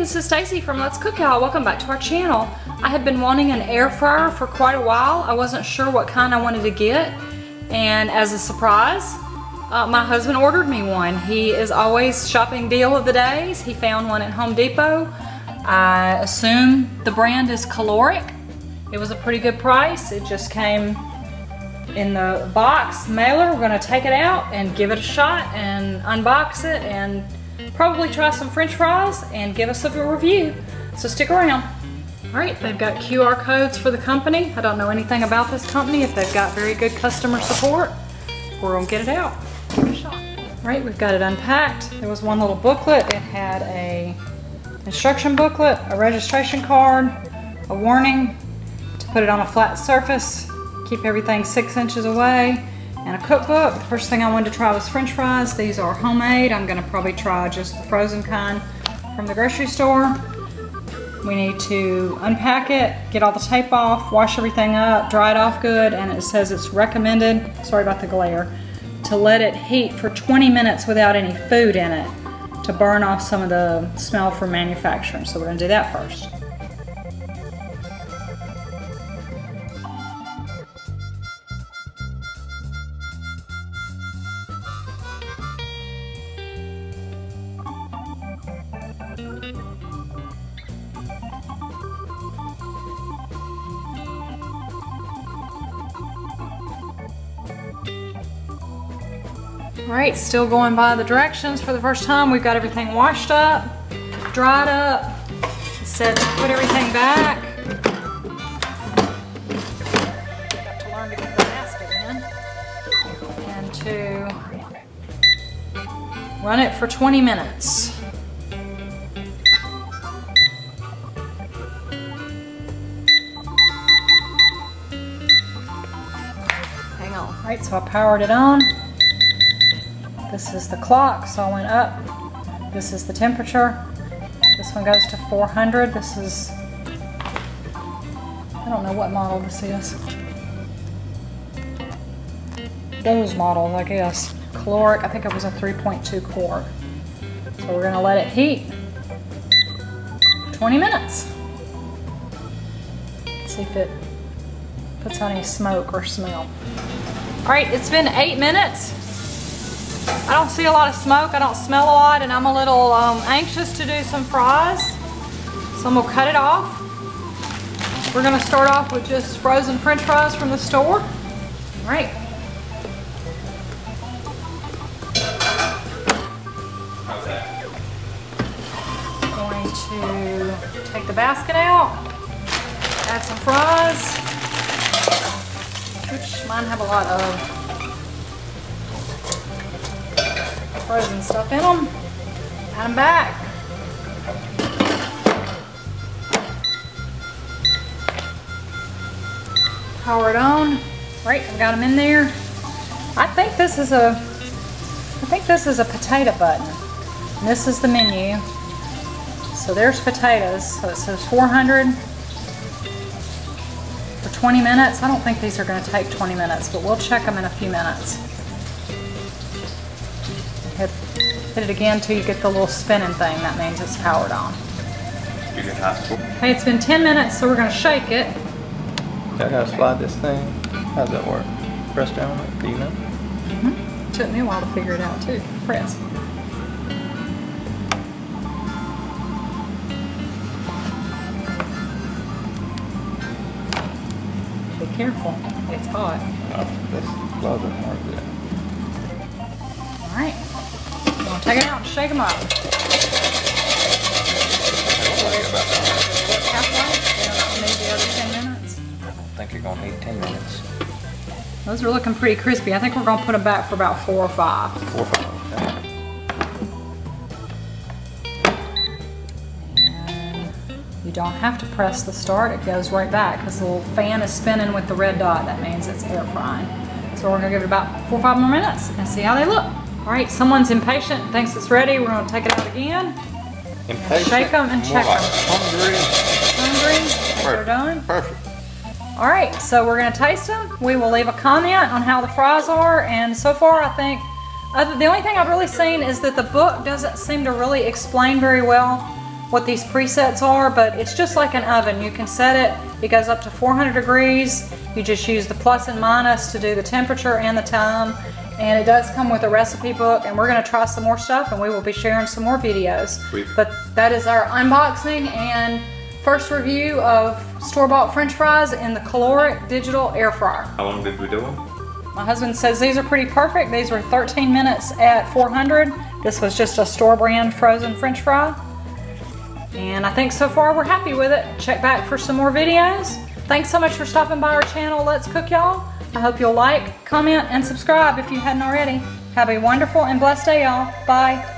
this is Stacy from Let's Cook Y'all. Welcome back to our channel. I have been wanting an air fryer for quite a while. I wasn't sure what kind I wanted to get, and as a surprise, my husband ordered me one. He is always shopping deal of the days. He found one at Home Depot. I assume the brand is Kalorik. It was a pretty good price. It just came in the box mailer. We're gonna take it out and give it a shot and unbox it and probably try some French fries and give us a review. So stick around. All right, they've got QR codes for the company. I don't know anything about this company. If they've got very good customer support, we're gonna get it out, give it a shot. All right, we've got it unpacked. There was one little booklet. It had a instruction booklet, a registration card, a warning to put it on a flat surface, keep everything 6 inches away, and a cookbook. The first thing I wanted to try was French fries. These are homemade. I'm gonna probably try just the frozen kind from the grocery store. We need to unpack it, get all the tape off, wash everything up, dry it off good, and it says it's recommended, sorry about the glare, to let it heat for 20 minutes without any food in it to burn off some of the smell from manufacturing. So we're gonna do that first. All right, still going by the directions for the first time. We've got everything washed up, dried up. It said to put everything back. Got to learn to get the basket in. And to run it for 20 minutes. Hang on. All right, so I powered it on. This is the clock, so I went up. This is the temperature. This one goes to 400. This is, I don't know what model this is. Those models, I guess. Kalorik, I think it was a 3.2 quart. So we're gonna let it heat 20 minutes. Let's see if it puts on any smoke or smell. All right, it's been 8 minutes. I don't see a lot of smoke, I don't smell a lot, and I'm a little anxious to do some fries. So I'm gonna cut it off. We're gonna start off with just frozen French fries from the store. All right. How's that? Going to take the basket out, add some fries, which mine have a lot of frozen stuff in them. Add them back. Power it on. Right, I've got them in there. I think this is a potato button. And this is the menu. So there's potatoes. So it says 400 for 20 minutes. I don't think these are going to take 20 minutes, but we'll check them in a few minutes. Hit it again till you get the little spinning thing. That means it's powered on. Hey, it's been 10 minutes, so we're gonna shake it. I gotta slide this thing. How does that work? Press down on it, do you know? Mm-hmm. Took me a while to figure it out too. Press. Be careful, it's hot. Oh, this glove doesn't work good. All right. Take it out and shake them up. Halfway? Maybe the other 10 minutes. I don't think you're gonna need 10 minutes. Those are looking pretty crispy. I think we're gonna put them back for about 4 or 5. 4 or 5, okay. And you don't have to press the start. It goes right back because the little fan is spinning with the red dot. That means it's air frying. So we're gonna give it about 4 or 5 more minutes and see how they look. All right, someone's impatient and thinks it's ready. We're gonna take it out again. Impatient. Shake them and check them. Hungry. Hungry? They're done? Perfect. All right, so we're gonna taste them. We will leave a comment on how the fries are, and so far I think the only thing I've really seen is that the book doesn't seem to really explain very well what these presets are, but it's just like an oven. You can set it, it goes up to 400 degrees. You just use the plus and minus to do the temperature and the time. And it does come with a recipe book, and we're gonna try some more stuff, and we will be sharing some more videos. Sweet. But that is our unboxing and first review of store-bought French fries in the Kalorik digital air fryer. How long did we do them? My husband says these are pretty perfect. These were 13 minutes at 400. This was just a store brand frozen French fry. And I think so far we're happy with it. Check back for some more videos. Thanks so much for stopping by our channel, Let's Cook Y'all. I hope you'll like, comment, and subscribe if you hadn't already. Have a wonderful and blessed day, y'all. Bye.